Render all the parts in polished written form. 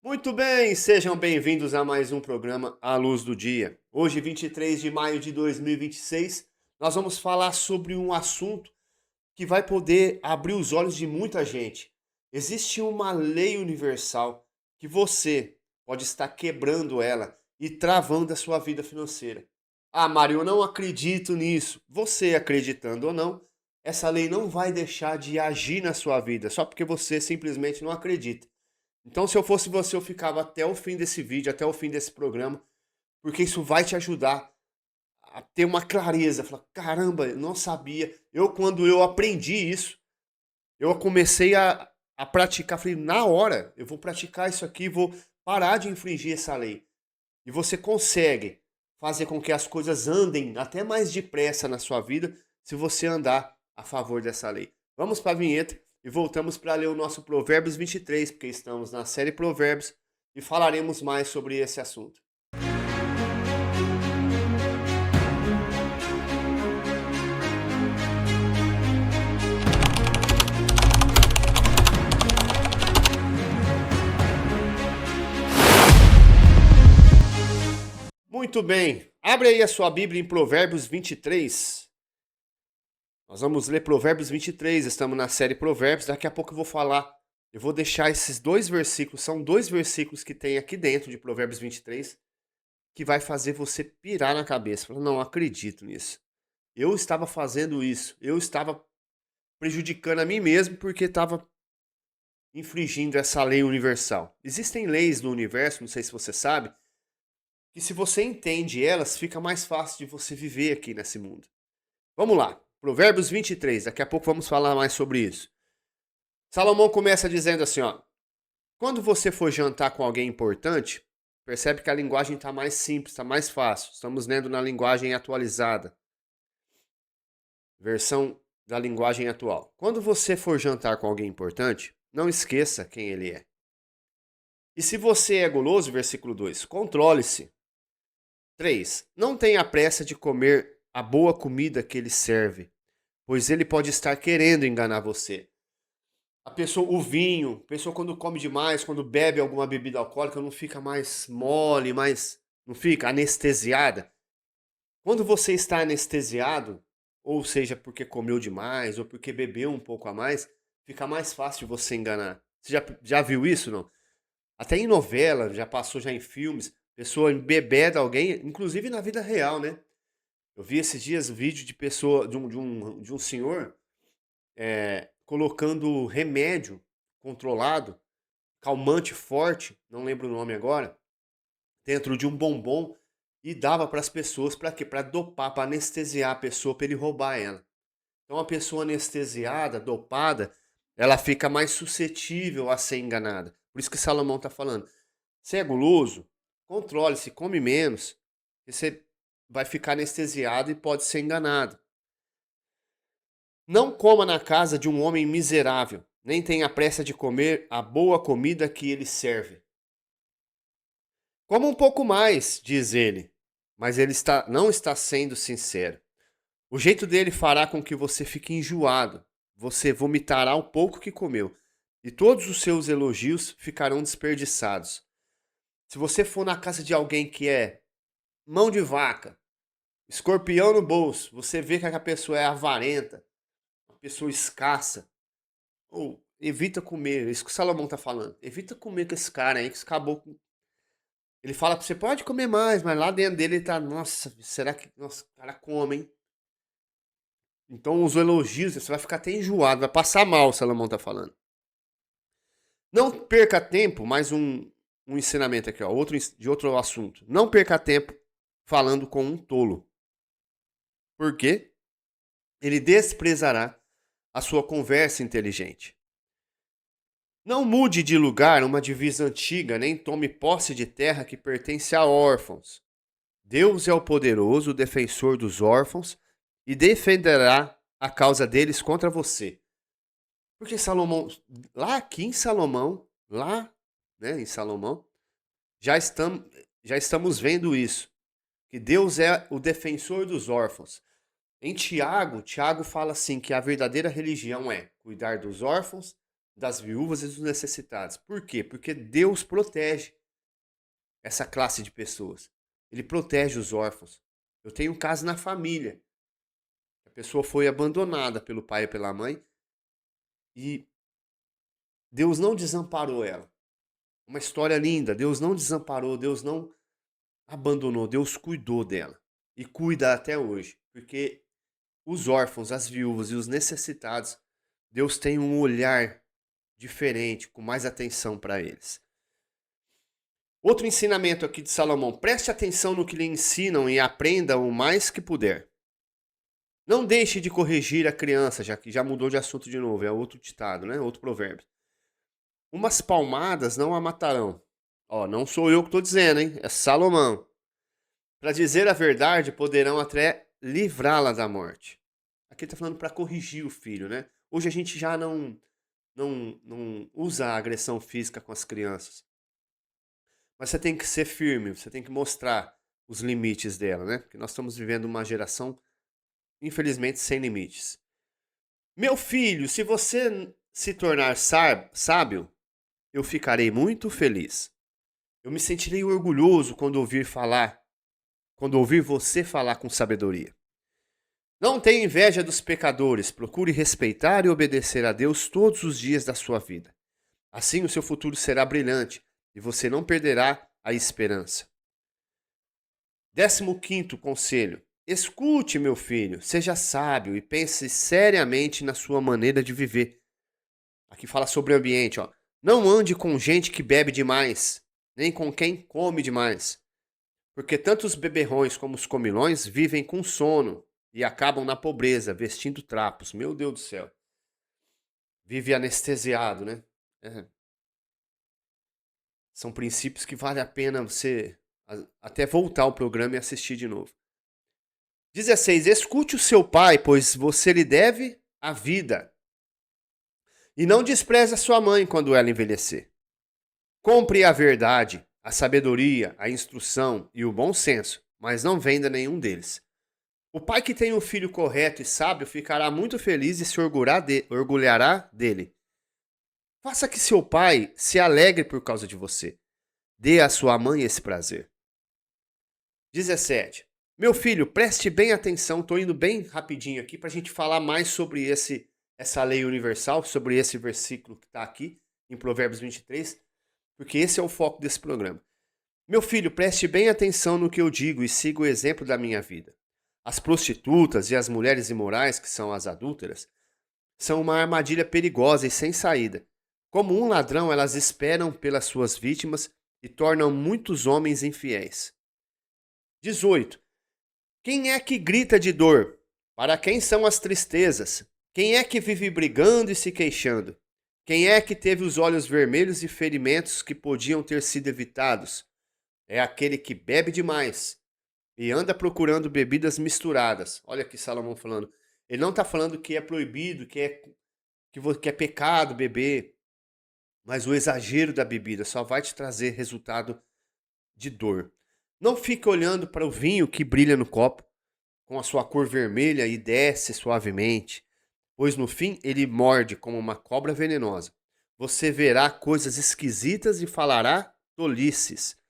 Muito bem, sejam bem-vindos a mais um programa À Luz do Dia. Hoje, 23 de maio de 2026, nós vamos falar sobre um assunto que vai poder abrir os olhos de muita gente. Existe uma lei universal que você pode estar quebrando ela e travando a sua vida financeira. Ah, Mário, eu não acredito nisso. Você acreditando ou não, essa lei não vai deixar de agir na sua vida só porque você simplesmente não acredita. Então, se eu fosse você, eu ficava até o fim desse vídeo, até o fim desse programa, porque isso vai te ajudar a ter uma clareza. Falar, caramba, eu não sabia. Quando eu aprendi isso, eu comecei a praticar. Falei, na hora, eu vou praticar isso aqui, vou parar de infringir essa lei. E você consegue fazer com que as coisas andem até mais depressa na sua vida se você andar a favor dessa lei. Vamos para a vinheta e voltamos para ler o nosso Provérbios 23, porque estamos na série Provérbios e falaremos mais sobre esse assunto. Muito bem, abre aí a sua Bíblia em Provérbios 23. Nós vamos ler Provérbios 23, estamos na série Provérbios, daqui a pouco eu vou deixar esses dois versículos, são dois versículos que tem aqui dentro de Provérbios 23, que vai fazer você pirar na cabeça. Falar, não acredito nisso. Eu estava fazendo isso. Eu estava prejudicando a mim mesmo porque estava infringindo essa lei universal. Existem leis no universo, não sei se você sabe, que se você entende elas, fica mais fácil de você viver aqui nesse mundo. Vamos lá. Provérbios 23, daqui a pouco vamos falar mais sobre isso. Salomão começa dizendo assim, ó: quando você for jantar com alguém importante, percebe que a linguagem está mais simples, está mais fácil. Estamos lendo na linguagem atualizada, versão da linguagem atual. Quando você for jantar com alguém importante, não esqueça quem ele é. E se você é guloso, versículo 2, controle-se. 3. Não tenha pressa de comer a boa comida que ele serve, pois ele pode estar querendo enganar você. O vinho, a pessoa quando come demais, quando bebe alguma bebida alcoólica, não fica mais mole, não fica anestesiada. Quando você está anestesiado, ou seja, porque comeu demais, ou porque bebeu um pouco a mais, fica mais fácil você enganar. Você já viu isso, não? Até em novela, já passou já em filmes, pessoa embebeda alguém, inclusive na vida real, né? Eu vi esses dias um vídeo de pessoa, de um senhor colocando remédio controlado, calmante forte, não lembro o nome agora, dentro de um bombom e dava para as pessoas para quê? Para dopar, para anestesiar a pessoa, para ele roubar ela. Então a pessoa anestesiada, dopada, ela fica mais suscetível a ser enganada. Por isso que Salomão está falando. Você é guloso? Controle-se, come menos. Você vai ficar anestesiado e pode ser enganado. Não coma na casa de um homem miserável, nem tenha pressa de comer a boa comida que ele serve. Coma um pouco mais, diz ele, mas não está sendo sincero. O jeito dele fará com que você fique enjoado. Você vomitará o pouco que comeu, e todos os seus elogios ficarão desperdiçados. Se você for na casa de alguém que é mão de vaca, escorpião no bolso, você vê que a pessoa é avarenta, uma pessoa escassa, ou evita comer, é isso que o Salomão tá falando. Evita comer com esse cara aí, que esse caboclo. Ele fala pra você, pode comer mais, mas lá dentro dele ele tá, nossa, será que, nossa, o cara come, hein? Então os elogios, você vai ficar até enjoado, vai passar mal, o Salomão tá falando. Não perca tempo, um ensinamento aqui, ó, de outro assunto. Não perca tempo falando com um tolo. Por quê? Ele desprezará a sua conversa inteligente. Não mude de lugar uma divisa antiga, nem tome posse de terra que pertence a órfãos. Deus é o poderoso defensor dos órfãos e defenderá a causa deles contra você. Porque Salomão, lá aqui em Salomão, lá, né, em Salomão, já estamos, já estamos vendo isso, que Deus é o defensor dos órfãos. Em Tiago, Tiago fala assim que a verdadeira religião é cuidar dos órfãos das viúvas e dos necessitados. Por quê? Porque Deus protege essa classe de pessoas. Ele protege os órfãos. Eu tenho um caso na família. A pessoa foi abandonada pelo pai e pela mãe e Deus não desamparou ela. Uma história linda. Deus não desamparou, Deus não abandonou, Deus cuidou dela. E cuida até hoje. Porque os órfãos, as viúvas e os necessitados, Deus tem um olhar diferente, com mais atenção para eles. Outro ensinamento aqui de Salomão: preste atenção no que lhe ensinam e aprenda o mais que puder. Não deixe de corrigir a criança, já que já mudou de assunto de novo, é outro ditado, né? Outro provérbio. Umas palmadas não a matarão. Ó, não sou eu que estou dizendo, hein? É Salomão. Para dizer a verdade, poderão até livrá-la da morte. Aqui ele está falando para corrigir o filho, né? Hoje a gente já não usa a agressão física com as crianças. Mas você tem que ser firme, você tem que mostrar os limites dela, né? Porque nós estamos vivendo uma geração, infelizmente, sem limites. Meu filho, se você se tornar sábio, eu ficarei muito feliz. Eu me sentirei orgulhoso quando ouvir você falar com sabedoria. Não tenha inveja dos pecadores, procure respeitar e obedecer a Deus todos os dias da sua vida. Assim o seu futuro será brilhante e você não perderá a esperança. 15º conselho: escute, meu filho, seja sábio e pense seriamente na sua maneira de viver. Aqui fala sobre o ambiente, ó. Não ande com gente que bebe demais, nem com quem come demais, porque tanto os beberrões como os comilões vivem com sono e acabam na pobreza, vestindo trapos. Meu Deus do céu. Vive anestesiado, né? É. São princípios que vale a pena você até voltar ao programa e assistir de novo. 16. Escute o seu pai, pois você lhe deve a vida. E não despreze a sua mãe quando ela envelhecer. Compre a verdade, a sabedoria, a instrução e o bom senso, mas não venda nenhum deles. O pai que tem um filho correto e sábio ficará muito feliz e se orgulhará dele. Faça que seu pai se alegre por causa de você. Dê à sua mãe esse prazer. 17. Meu filho, preste bem atenção, estou indo bem rapidinho aqui para a gente falar mais sobre essa lei universal, sobre esse versículo que está aqui em Provérbios 23, porque esse é o foco desse programa. Meu filho, preste bem atenção no que eu digo e siga o exemplo da minha vida. As prostitutas e as mulheres imorais, que são as adúlteras, são uma armadilha perigosa e sem saída. Como um ladrão, elas esperam pelas suas vítimas e tornam muitos homens infiéis. 18. Quem é que grita de dor? Para quem são as tristezas? Quem é que vive brigando e se queixando? Quem é que teve os olhos vermelhos e ferimentos que podiam ter sido evitados? É aquele que bebe demais e anda procurando bebidas misturadas. Olha aqui Salomão falando. Ele não está falando que é proibido, que é pecado beber. Mas o exagero da bebida só vai te trazer resultado de dor. Não fique olhando para o vinho que brilha no copo, com a sua cor vermelha e desce suavemente, pois no fim ele morde como uma cobra venenosa. Você verá coisas esquisitas e falará tolices.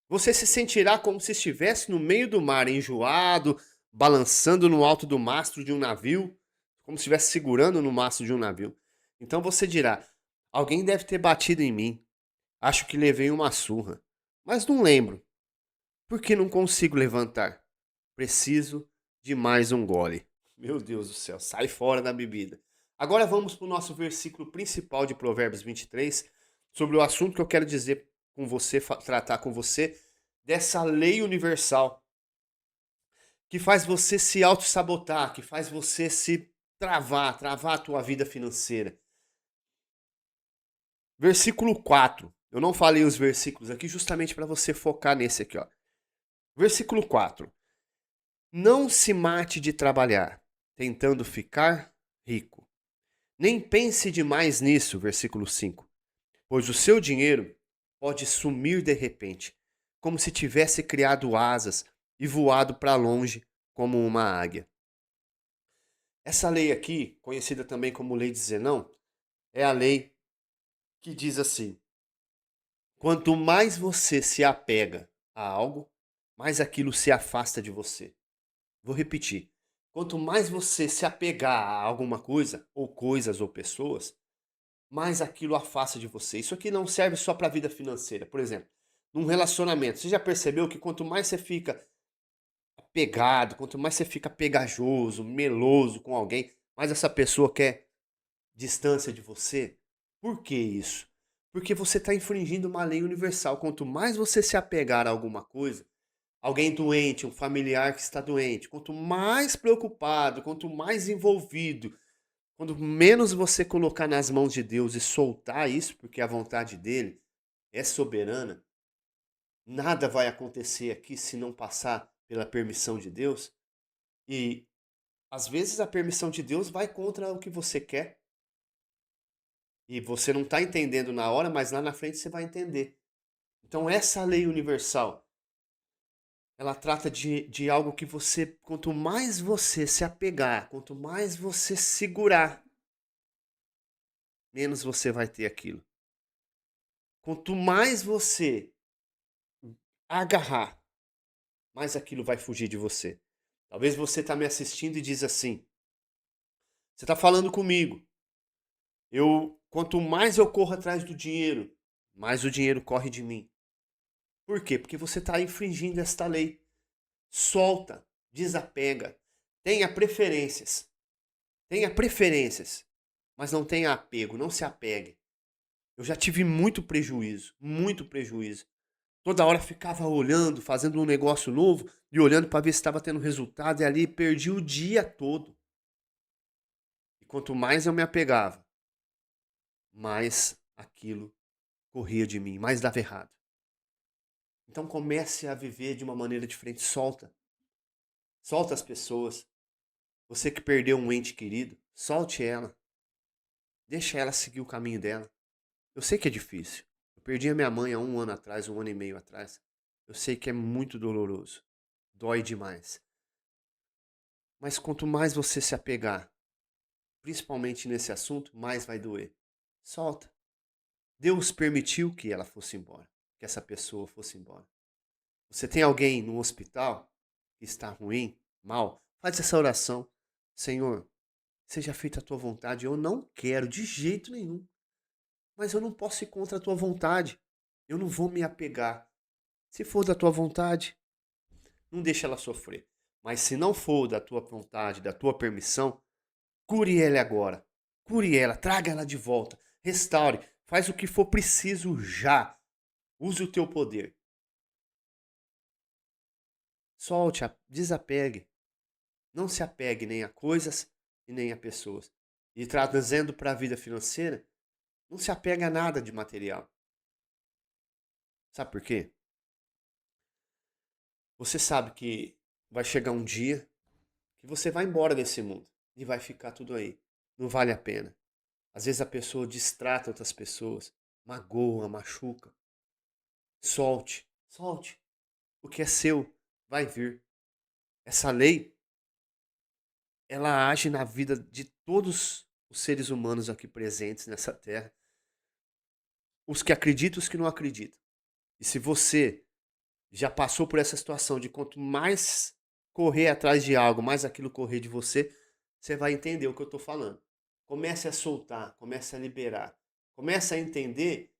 Você se sentirá como se estivesse no meio do mar, enjoado, balançando no alto do mastro de um navio, como se estivesse segurando no mastro de um navio. Então você dirá: alguém deve ter batido em mim. Acho que levei uma surra, mas não lembro. Por que não consigo levantar? Preciso de mais um gole. Meu Deus do céu, sai fora da bebida. Agora vamos para o nosso versículo principal de Provérbios 23, sobre o assunto que eu quero dizer com você, tratar com você, dessa lei universal que faz você se auto-sabotar, que faz você se travar a tua vida financeira. Versículo 4. Eu não falei os versículos aqui justamente para você focar nesse aqui, ó. Versículo 4. Não se mate de trabalhar, tentando ficar rico. Nem pense demais nisso, versículo 5. Pois o seu dinheiro pode sumir de repente, como se tivesse criado asas e voado para longe como uma águia. Essa lei aqui, conhecida também como lei de Zenão, é a lei que diz assim: quanto mais você se apega a algo, mais aquilo se afasta de você. Vou repetir. Quanto mais você se apegar a alguma coisa, ou coisas, ou pessoas, mais aquilo afasta de você. Isso aqui não serve só para a vida financeira. Por exemplo, num relacionamento, você já percebeu que quanto mais você fica apegado, quanto mais você fica pegajoso, meloso com alguém, mais essa pessoa quer distância de você? Por que isso? Porque você está infringindo uma lei universal. Quanto mais você se apegar a alguma coisa, alguém doente, um familiar que está doente, quanto mais preocupado, quanto mais envolvido, quando menos você colocar nas mãos de Deus e soltar isso, porque a vontade dele é soberana, nada vai acontecer aqui se não passar pela permissão de Deus. E às vezes a permissão de Deus vai contra o que você quer. E você não está entendendo na hora, mas lá na frente você vai entender. Então essa lei universal, ela trata de algo que você, quanto mais você se apegar, quanto mais você segurar, menos você vai ter aquilo. Quanto mais você agarrar, mais aquilo vai fugir de você. Talvez você está me assistindo e diz assim: você está falando comigo. Quanto mais eu corro atrás do dinheiro, mais o dinheiro corre de mim. Por quê? Porque você está infringindo esta lei. Solta, desapega, tenha preferências. Tenha preferências, mas não tenha apego, não se apegue. Eu já tive muito prejuízo, muito prejuízo. Toda hora ficava olhando, fazendo um negócio novo e olhando para ver se estava tendo resultado, e ali perdi o dia todo. E quanto mais eu me apegava, mais aquilo corria de mim, mais dava errado. Então comece a viver de uma maneira diferente, solta. Solta as pessoas. Você que perdeu um ente querido, solte ela. Deixa ela seguir o caminho dela. Eu sei que é difícil. Eu perdi a minha mãe há 1 ano atrás, 1 ano e meio atrás. Eu sei que é muito doloroso. Dói demais. Mas quanto mais você se apegar, principalmente nesse assunto, mais vai doer. Solta. Deus permitiu que ela fosse embora, que essa pessoa fosse embora. Você tem alguém no hospital que está ruim, mal, faz essa oração. Senhor, seja feita a tua vontade. Eu não quero de jeito nenhum. Mas eu não posso ir contra a tua vontade. Eu não vou me apegar. Se for da tua vontade, não deixa ela sofrer. Mas se não for da tua vontade, da tua permissão, cure ela agora. Cure ela, traga ela de volta. Restaure, faz o que for preciso já. Use o teu poder. Solte, desapegue. Não se apegue nem a coisas e nem a pessoas. E trazendo para a vida financeira, não se apega a nada de material. Sabe por quê? Você sabe que vai chegar um dia que você vai embora desse mundo e vai ficar tudo aí. Não vale a pena. Às vezes a pessoa distrata outras pessoas, magoa, machuca. Solte, solte. O que é seu vai vir. Essa lei, ela age na vida de todos os seres humanos aqui presentes nessa terra. Os que acreditam e os que não acreditam. E se você já passou por essa situação de quanto mais correr atrás de algo, mais aquilo correr de você, você vai entender o que eu estou falando. Comece a soltar, comece a liberar. Comece a entender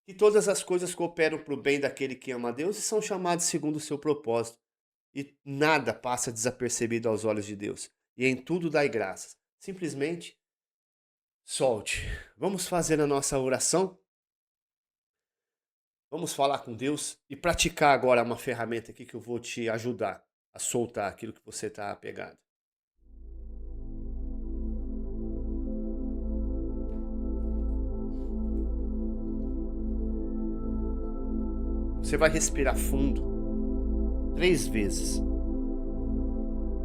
que todas as coisas cooperam para o bem daquele que ama a Deus e são chamados segundo o seu propósito. E nada passa desapercebido aos olhos de Deus. E em tudo dai graças. Simplesmente solte. Vamos fazer a nossa oração? Vamos falar com Deus e praticar agora uma ferramenta aqui que eu vou te ajudar a soltar aquilo que você está apegado. Você vai respirar fundo 3 vezes.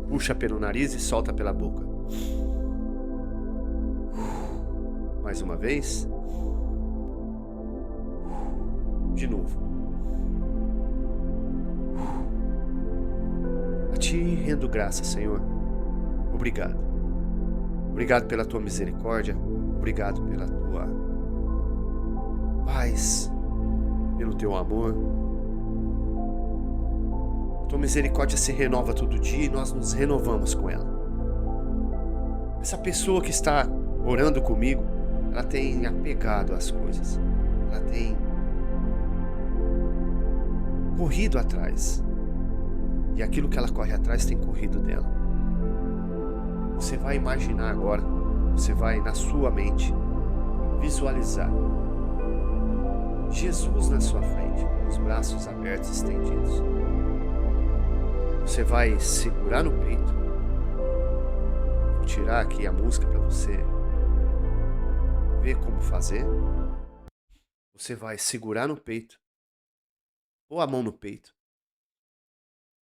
Puxa pelo nariz e solta pela boca. Mais uma vez. De novo. A ti rendo graças, Senhor. Obrigado. Obrigado pela tua misericórdia. Obrigado pela tua paz, pelo teu amor. A tua misericórdia se renova todo dia e nós nos renovamos com ela. Essa pessoa que está orando comigo, ela tem apegado às coisas. Ela tem corrido atrás. E aquilo que ela corre atrás tem corrido dela. Você vai imaginar agora, você vai na sua mente visualizar Jesus na sua frente, com os braços abertos e estendidos. Você vai segurar no peito. Vou tirar aqui a música para você ver como fazer. Você vai segurar no peito, ou a mão no peito,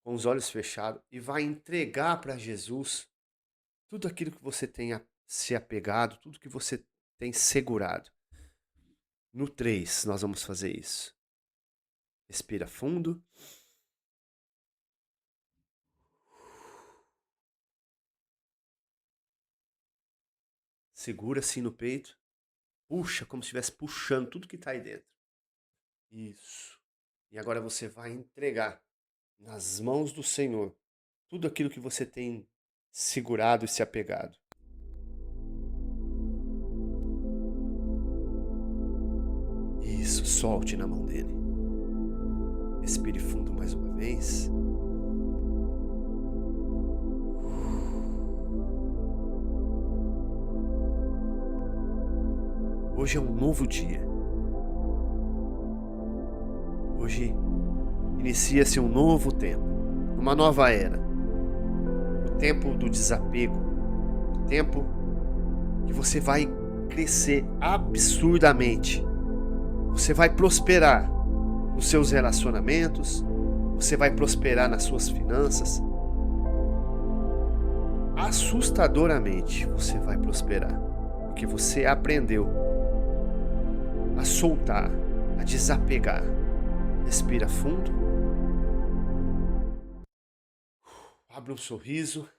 com os olhos fechados, e vai entregar para Jesus tudo aquilo que você tenha se apegado, tudo que você tem segurado. No 3, nós vamos fazer isso. Respira fundo. Segura assim no peito. Puxa, como se estivesse puxando tudo que está aí dentro. Isso. E agora você vai entregar nas mãos do Senhor tudo aquilo que você tem segurado e se apegado. Isso, solte na mão dele. Respire fundo mais uma vez. Hoje é um novo dia. Hoje inicia-se um novo tempo, uma nova era. O tempo do desapego, o tempo que você vai crescer absurdamente. Você vai prosperar nos seus relacionamentos, você vai prosperar nas suas finanças. Assustadoramente você vai prosperar, porque você aprendeu a soltar, a desapegar. Respira fundo. Abre um sorriso.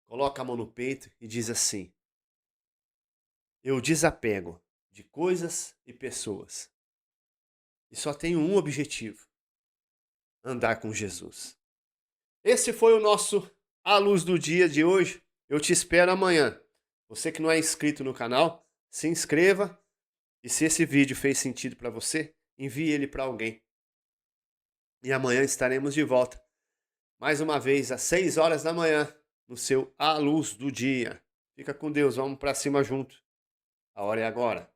Coloca a mão no peito e diz assim: eu desapego de coisas e pessoas. E só tenho um objetivo: andar com Jesus. Esse foi o nosso A Luz do Dia de hoje. Eu te espero amanhã. Você que não é inscrito no canal, se inscreva. E se esse vídeo fez sentido para você, envie ele para alguém. E amanhã estaremos de volta. Mais uma vez, às 6 horas da manhã, no seu A Luz do Dia. Fica com Deus, vamos para cima junto. A hora é agora.